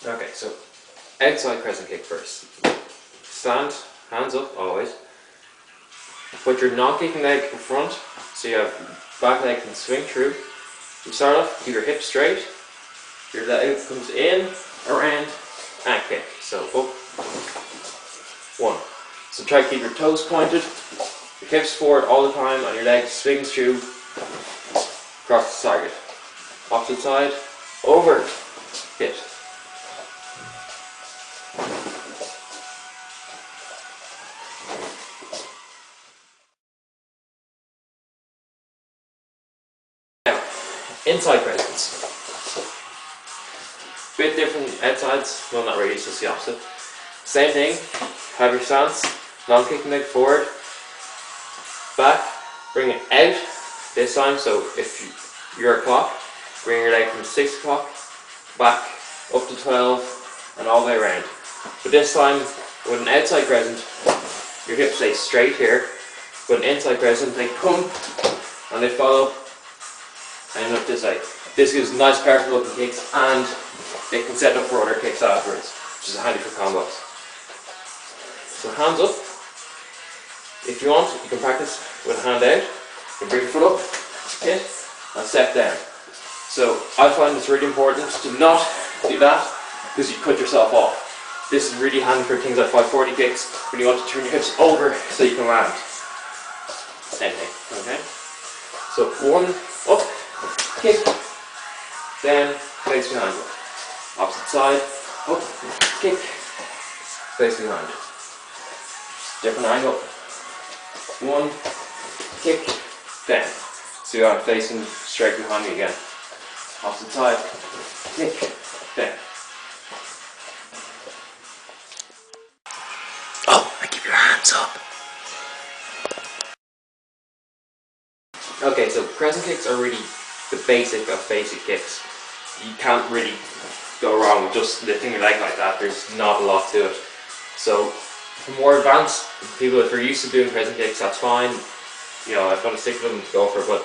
Okay, so outside crescent kick first. Stand, hands up always. Put your non-kicking leg in front, so you have back leg can swing through. You start off, keep your hips straight. Your leg comes in, around, and kick. So up, one. So try to keep your toes pointed, your hips forward all the time, and your leg swings through, across the target. Opposite side, over, hit. Now, inside crescents. Bit different outsides, well not really, it's just the opposite. Same thing, have your stance, non-kicking leg forward, back, bring it out this time, so if you're a clock, bring your leg from 6 o'clock, back, up to 12, and all the way around. But this time, with an outside crescent, your hips stay straight here, with an inside crescent, they come, and they follow, and look this way. This gives nice powerful looking kicks, and it can set up for other kicks afterwards, which is handy for combos. So hands up. If you want, you can practice with a hand out. You can bring your foot up, hit, and step down. So I find it's really important to not do that because you cut yourself off. This is really handy for things like 540 kicks when you want to turn your hips over so you can land. Same thing, okay? So one, up, kick, down, face behind you. Opposite side, up, kick, face behind. Different angle. One, kick, down. So you are facing straight behind me again. Opposite side, kick, down. Oh, and keep your hands up. Okay, so crescent kicks are really the basic of basic kicks. You can't really go wrong with just lifting your leg like that. There's not a lot to it. So for more advanced people, if you're used to doing crescent kicks, that's fine. You know, if you want to stick with them, go for it. But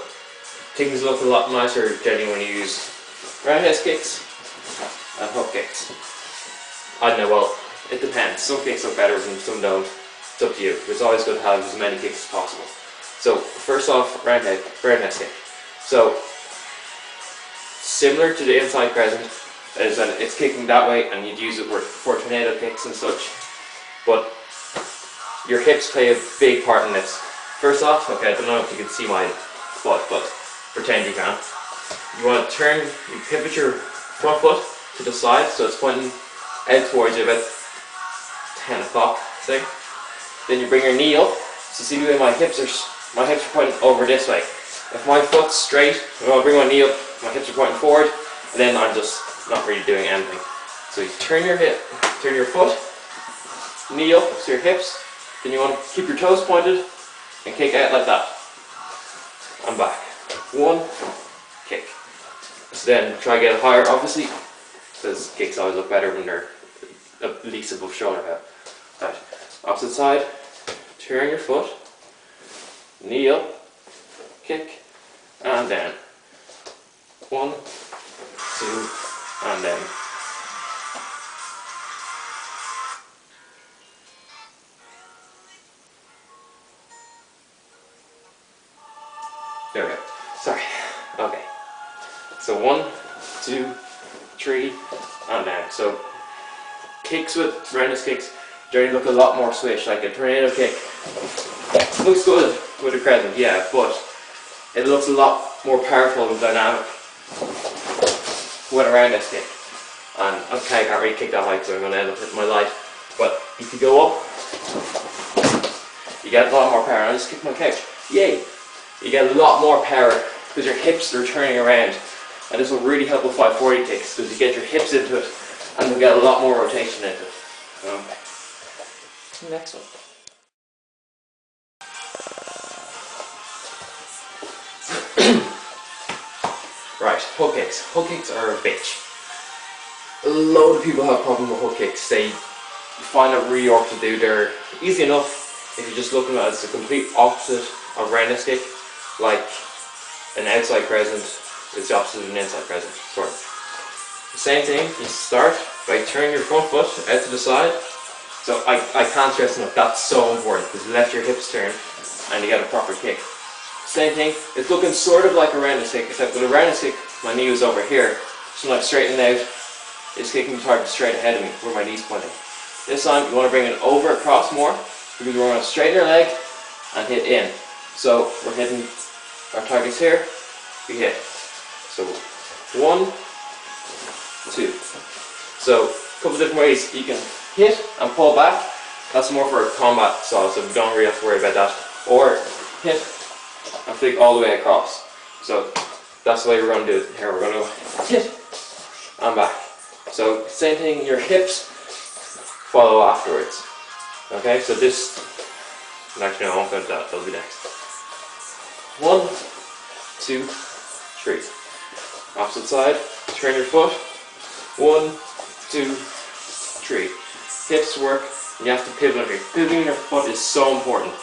things look a lot nicer generally when you use roundhouse kicks and hook kicks. I don't know, well, it depends. Some kicks look better and some don't. It's up to you. It's always good to have as many kicks as possible. So first off, roundhouse kick. So similar to the inside crescent, is that it's kicking that way and you'd use it for tornado kicks and such. But your hips play a big part in this. First off, okay, I don't know if you can see my foot, but pretend you can. You want to turn, you pivot your front foot to the side so it's pointing out towards you about 10 o'clock, say. Then you bring your knee up. So see the way my hips are pointing over this way. If my foot's straight, when I bring my knee up, my hips are pointing forward, and then I'm just not really doing anything. So you turn your foot, knee up to your hips, then you want to keep your toes pointed and kick out like that. And back. One, kick. So then try to get it higher, obviously, because kicks always look better when they're at least above shoulder height. Right. Opposite side, turn your foot, knee up, kick, and down. 1, 2, and then. There we go. Sorry. Okay. So 1, 2, 3, and down. So kicks with roundhouse kicks generally look a lot more swish, like a tornado kick. Looks good with a crescent, yeah, but it looks a lot more powerful and dynamic with a roundhouse kick. And okay, I can't really kick that high because I'm going to end up hitting my light. But if you go up, you get a lot more power. I just kicked my couch. Yay! You get a lot more power because your hips are turning around. And this will really help with 540 kicks because you get your hips into it and you'll get a lot more rotation into it. Next one. Right, hook kicks. Hook kicks are a bitch. A load of people have a problem with hook kicks. They find it really hard to do. They're easy enough if you're just looking at it as the complete opposite of roundhouse kick. Like an outside crescent is the opposite of an inside crescent, sort of. The same thing, you start by turning your front foot out to the side. So I can't stress enough, that's so important, because you let your hips turn and you get a proper kick. Same thing, it's looking sort of like a rounding stick, except with a rounding stick, my knee was over here. So when I'm straightening out, it's kicking the target straight ahead of me, where my knee's pointing. This time, you want to bring it over across more, because we're going to straighten your leg and hit in. So we're hitting our targets here, we hit. So 1, 2. So a couple of different ways you can hit and pull back. That's more for a combat style, so we don't really have to worry about that. Or hit and flick all the way across. So that's the way we're going to do it. Here we're going to hit and back. So same thing, your hips follow afterwards. Okay, so this, actually no, I won't go to that, that'll be next. 1, 2, 3. Opposite side, turn your foot. 1, 2, 3. Hips work, and you have to pivot on here. Pivoting your foot is so important.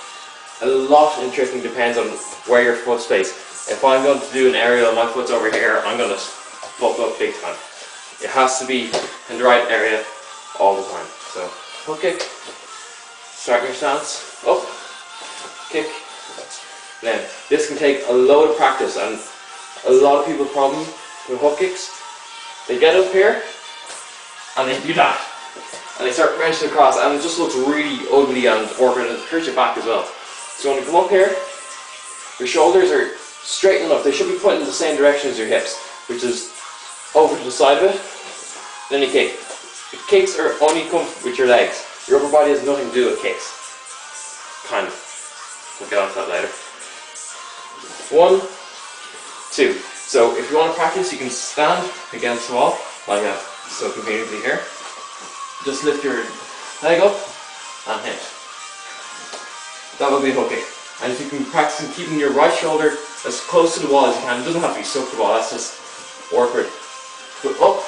A lot in tricking depends on where your foot's placed. If I'm going to do an aerial and my foot's over here, I'm going to fuck up big time. It has to be in the right area all the time. So, hook kick, start your stance, up, kick, then. This can take a load of practice, and a lot of people's problem with hook kicks, they get up here and they do that. And they start wrenching across, and it just looks really ugly and awkward, and it hurts your back as well. So when you come up here, your shoulders are straight enough. They should be pointing in the same direction as your hips, which is over to the side of it. Then you kick. The kicks are only come with your legs. Your upper body has nothing to do with kicks. Kind of. We'll get on to that later. 1, 2. So if you want to practice, you can stand against the wall, like that, so conveniently here. Just lift your leg up and hit. That will be a hook kick. And if you can practice in keeping your right shoulder as close to the wall as you can, it doesn't have to be stuck to the wall, that's just awkward. Foot up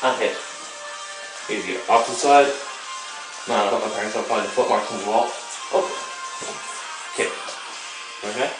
and hit. Easy. Opposite side. Man, I've got my parents, I'll find the foot marks on the wall. Up. Kick. Okay?